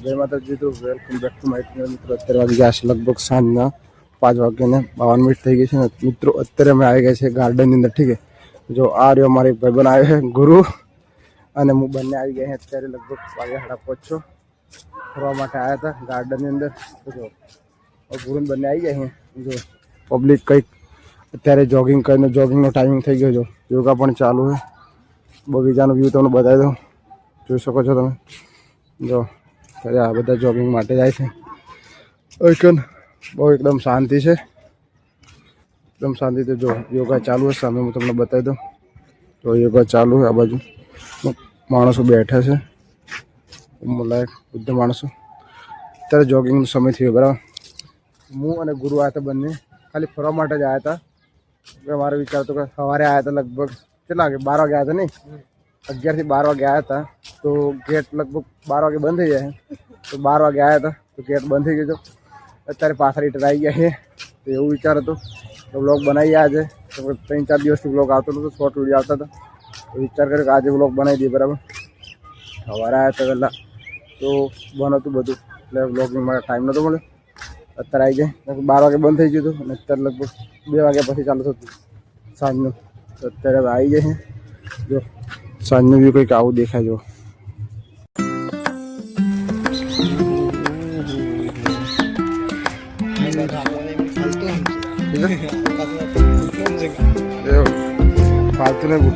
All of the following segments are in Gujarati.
जय माता जी। तो welcome back to my channel मित्रों। અત્યારે વાગી ગયા છે લગભગ સાંજના 5:52 થઈ ગઈ છે ને મિત્રો। અત્યારે અમે આવી ગયા છે ગાર્ડનની અંદર। ઠીક છે, જો આ રહ્યો અમારે ભાઈબંધ આવ્યો છે ગુરુ અને હું બંને આવી ગયા છે અત્યારે લગભગ 5:30 ફરવા માટે આવ્યા હતા ગાર્ડનની અંદર। તો જો ગુરુ બંને આવી ગયા છે। જો પબ્લિક કંઈક અત્યારે જોગિંગ કરીને જોગિંગનો ટાઈમિંગ થઈ ગયો। જો યોગા પણ ચાલુ છે। બગીચાનો વ્યૂ તમને બતાવી દઉં, જોઈ શકો છો તમે। જો ત્યારે આ બધા જોગિંગ માટે જાય છે। એકન બહુ એકદમ શાંતિ છે, એકદમ શાંતિ। તો જો યોગા ચાલુ છે સામે, હું તમને બતાવી દઉં। તો યોગા ચાલુ છે, આ બાજુ માણસો બેઠા છે, લાયક બુદ્ધ માણસો। અત્યારે જોગિંગનો સમય થયો બરાબર। હું અને ગુરુ આવ્યા હતા બંને ખાલી ફરવા માટે જ આવ્યા હતા। મારો વિચાર હતો કે સવારે આવ્યા હતા લગભગ કેટલા વાગે 12 વાગે આવ્યા હતા, નહીં 11 થી 12 વાગે આવ્યા હતા। તો ગેટ લગભગ 12 વાગે બંધ થઈ જાય, તો 12 વાગે આવ્યા હતા તો ગેટ બંધ થઈ ગયો। અત્યારે પાછા રિટર્ન આવી ગયા છે। તો એવું વિચાર હતો તો વ્લોગ બનાવી આજે। તો 3-4 દિવસથી વ્લોગ આવતો નહોતો, શોર્ટ વિડીયો આવતા હતા। તો વિચાર કર્યો કે આજે વ્લોગ બનાવી દઈએ બરાબર। સવારે આવ્યા હતા પહેલાં તો બંધ હતું બધું, એટલે વ્લોગિંગ માટે ટાઈમ નહોતો મળ્યો। અત્યારે આવી જાય 12 વાગે બંધ થઈ ગયું હતું અને અત્યારે લગભગ 2 વાગ્યા પછી ચાલુ થતું સાંજનું। તો અત્યારે હવે આવી જાય છે। જો સાંજનું વ્યૂ કંઈક આવું દેખાય। જો फालतू नहीं बोल।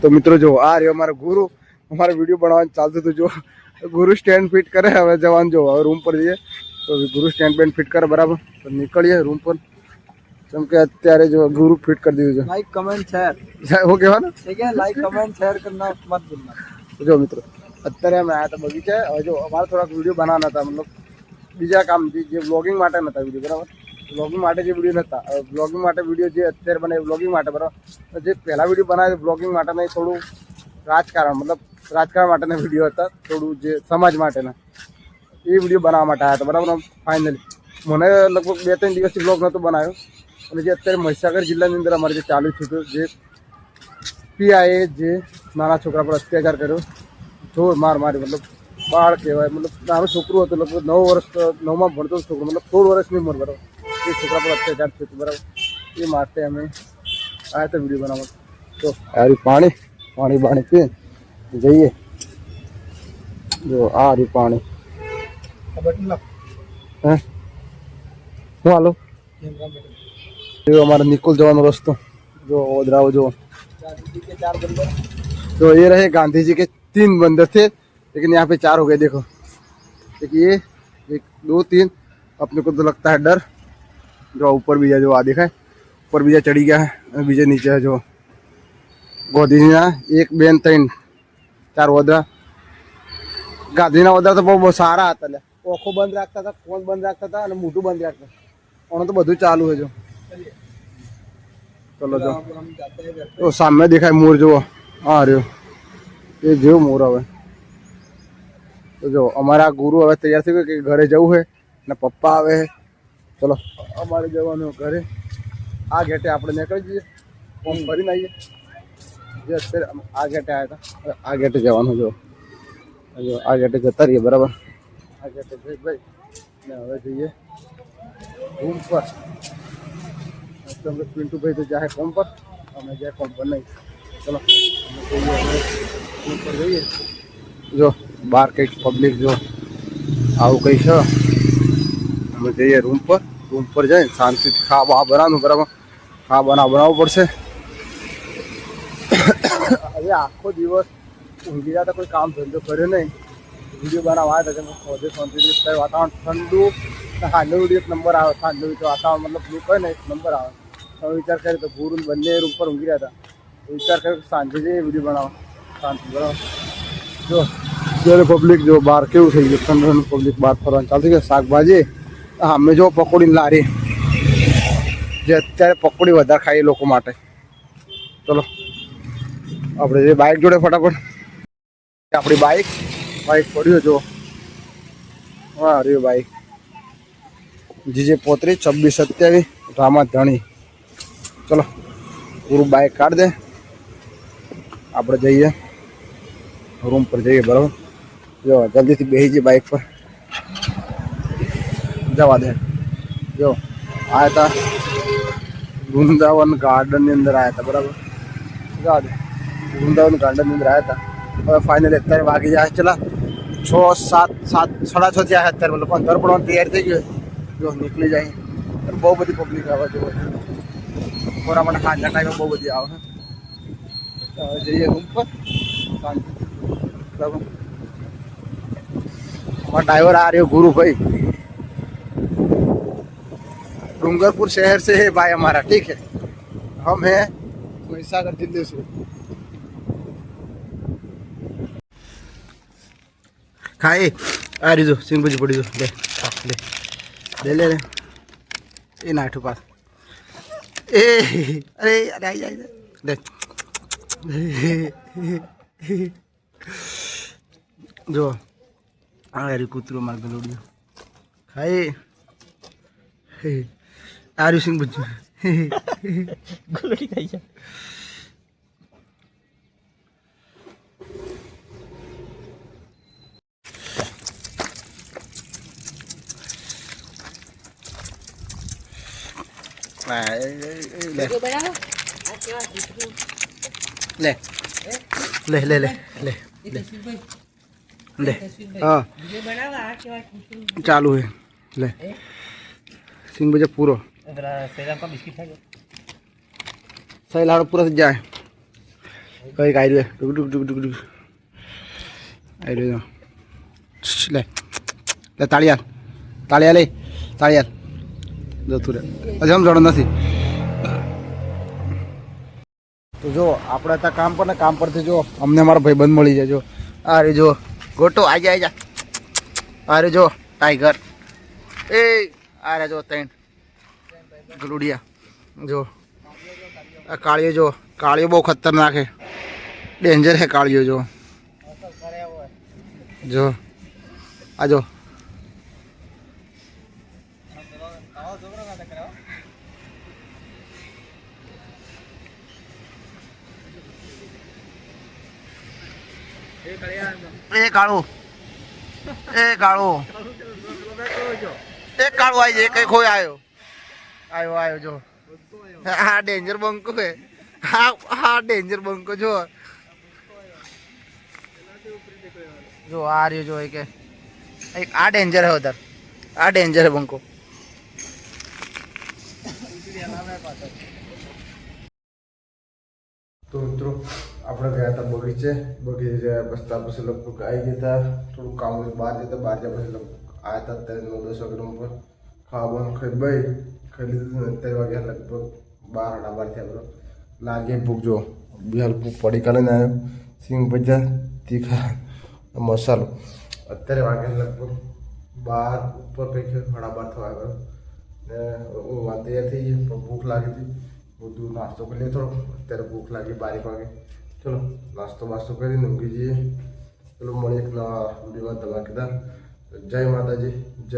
तो मित्रों जो आ रहे हमारा गुरु, हमारा वीडियो बनाने चालते तो जो गुरु स्टैंड फिट करे। हमें जवान जो रूम पर जाइए तो गुरु स्टैंड बैंड फिट करे बराबर। तो निकलिए रूम पर, કેમ કે અત્યારે જો ગુરુ ફિટ કરી દીધું છે। લાઈક કમેન્ટ શેર હો કહેવાનું, ठीक है, लाइक कमेंट शेयर करना मत भूलना। જો મિત્રો અત્યારે અમે આયા હતા બગીચે। હવે જો અમારે થોડાક વિડીયો બનાવવાના હતા, મતલબ બીજા કામ જે વ્લોગિંગ માટે નહોતા વિડીયો બરાબર। વ્લોગિંગ માટે જે વિડીયો નહોતા, વ્લોગિંગ માટે વિડીયો જે અત્યારે બને વ્લોગિંગ માટે બરાબર। જે પહેલા વિડીયો બનાવ્યો વ્લોગિંગ માટેના થોડું રાજકારણ, મતલબ રાજકારણ માટેના વિડીયો હતા, થોડું જે સમાજ માટેના એ વિડીયો બનાવવા માટે આવ્યા હતા બરાબર। ફાઇનલી મને લગભગ 2-3 દિવસથી વ્લોગ નહોતો બનાવ્યો। અને જે અત્યારે મહીસાગર જિલ્લાની અંદર અમારે જે ચાલુ થયું હતું, જે પીઆઈએ જે નાના છોકરા પર અત્યાચાર કર્યો, જોર માર મારી, મતલબ બાળ કહેવાય, મતલબ નાનું છોકરું હતું, લગભગ 9 વર્ષ 9માં ભણતો છોકરો, મતલબ 16 વર્ષની ઉંમર બરાબર। એ છોકરા પર અત્યાચાર થયું હતું બરાબર। એ માટે અમે આવ્યા હતા વિડીયો બનાવવા। તો આ પાણી પાણી બાણી પીએ જઈએ। જો આ રહ્યું પાણી, હે શું હાલો जो हमारा निकुल जवान रस्तो, जो ओदराव जो तो ये रहे गांधी जी के 3 बंदर थे, लेकिन यहाँ पे 4 हो गए। देखो देखिए, 1 2 3। अपने को तो लगता है डर। जो ऊपर भी है, जो आ देखा है ऊपर बीजा चढ़ी गया है, बीजे नीचे है। जो गोदी 1 2 3 4 ओदरा। गांधी ओदरा तो बहुत सारा आता है। आँखों बंद रखता था, फोन बंद रखता था, मोटू बंद रखता था, तो બધું ચાલુ है। जो चलो जो तो सामने देखा है मोर, जो आ रहे हो ये जो मोर હવે। तो जो हमारा गुरु હવે तैयार થઈ ગયો કે ઘરે જવું है ને પપ્પા આવે है। चलो અમારે જવાનું ઘરે। આ ગેટે આપણે નીકળી જઈએ, ફોન ભરીને આવીએ। જે અત્યારે આ ગેટે આવ્યા હતા, આ ગેટે જવાનું। જો આ ગેટે જતા રહીએ બરાબર। આ ગેટે જઈ ભાઈ ને હવે જઈએ रूम पर। तो हम पिंटू भाई तो जाए कॉम पर, हमें जाए कॉम पर नहीं। चलो रूम पर जाइए। जो बाहर कई पब्लिक जो आવું કઈ છે, અમે જઈએ રૂમ પર। રૂમ પર જઈને શાંતિથી ખાવા બનાવવાનું બરાબર। ખાવા બનાવવું પડશે। હવે આખો દિવસ ઊંઘી જતા, કોઈ કામ ધંધો કર્યો નહીં, વિડીયો બનાવવા આવ્યા હતા કે પહોંચે શાંતિથી વાતાવરણ ઠંડુ સાંજનો વિડીયો એક નંબર આવે સાંજનો વિડીયો વાતાવરણ મતલબ બ્લુ કહે ને એક નંબર આવે તો વિચાર કર્યો તો ગુરુ બંને રૂમ પર ઊંઘી રહ્યા હતા વિચાર કર્યો કે સાંજે જઈએ વિડીયો બનાવો શાંતિ બરાબર જો અત્યારે પબ્લિક જો બહાર કેવું થઈ ગયું ઠંડુ પબ્લિક બહાર ફરવાનું ચાલુ થઈ ગયું શાકભાજી અમે જો પકોડીને લારી જે અત્યારે પકોડી વધારે ખાઈએ લોકો માટે ચલો આપણે જે બાઇક જોડે ફટાફટ આપણી બાઇક પડ્યો જો હા રહ્યો બાઇક જીજે 35 26 27 રામા ધણી ચલો પૂરું બાઇક કાઢ દે આપણે જઈએ રૂમ પર જઈએ બરાબર જો જલ્દીથી બેસી જઈએ બાઇક પર જવા દે જો આવ્યા હતા વૃંદાવન ગાર્ડનની અંદર આવ્યા હતા બરાબર જવા દે વૃંદાવન ગાર્ડનની અંદર આવ્યા હતા હવે ફાઇનલી અત્યારે વાગી જાય ચલા 6 7 7 6:30 થયા અત્યારે મતલબ 15 પડવાની તૈયાર થઈ ગયો જો નીકળી જાય પણ બહુ બધી પબ્લિક આવે જો બપોરા માટે સાંજના ટાઈમે બહુ બધી આવે હવે જઈએ રૂમ પર શાંતિ બરાબર हमारा ड्राइवर आ रहे हो गुरु भाई डूंगरपुर शहर से है भाई हमारा ठीक है हम हैं महिसागर जिले से खाए आ रही जो सिंह बजी पड़ी जो ले ले ले ले ले ये नाठू पास ए अरे अरे आई आई देख जो आ रही कूतरो मार गलोड़ियो खाए आ रही सिंह बजी ગોળી ખાઈ છે ले ले ले ले ले ले हाँ चालू है ले सिंह बजा पूरा सही लाड़ पूरा जाए कहीं आई रहे डुक डुक डुक डुक डुक आई रहे ले ले तालिया तालिया ले तालिया जतु रे हजम जड़ नहीं तो जो આપણે ત્યાં કામ પર ને કામ પરથી જો અમને અમારા ભાઈબંધ મળી જાય જો આ રે જો ગોટો આજા આજા આ રે જો ટાઈગર એ આ રે જો ત્રણ ગલુડિયા જો આ કાળિયો જો કાળિયો બહુ ખતરનાક છે ડેન્જર છે કાળિયો જો આ જો એ કાળું એ કાળું આવી જાય કઈ કોઈ આવ્યો આવ્યો આવ્યો જો હા ડેન્જર બંકો છે હા ડેન્જર બંકો જો જો આ રહ્યો જો કે એક આ ડેન્જર है उधर આ ડેન્જર है બંકો તો મિત્રો આપણે ગયા હતા બગીચે ગયા પછી પછી લગભગ આવી ગયા હતા થોડું કામ બહાર જતા બહાર ગયા પછી લગભગ આવ્યા હતા અત્યારે 9-10 વાગ્યા ઉપર ખાવાનું ખાઈ લીધું અત્યારે વાગ્યા લગભગ 12 થયા બરો લાગે ભૂખ જો બિહાર ભૂખ પડી કાઢીને આવ્યો સિંગ ભજીયા તીખા મસાલો અત્યારે વાગ્યા લગભગ 12 ઉપર કંઈક 12:30 થવા આવ્યો ને હું તૈયાર થઈ ગઈ પણ ભૂખ લાગી હતી બધું નાસ્તો કરી લીધો અત્યારે ભૂખ લાગી 12 વાગે ચલો નાસ્તો બાસ્તો કરીને ઊંઘી જઈએ ચલો મળીએ એક નવા વિડીયોમાં ધમાકેદાર જય માતાજી જય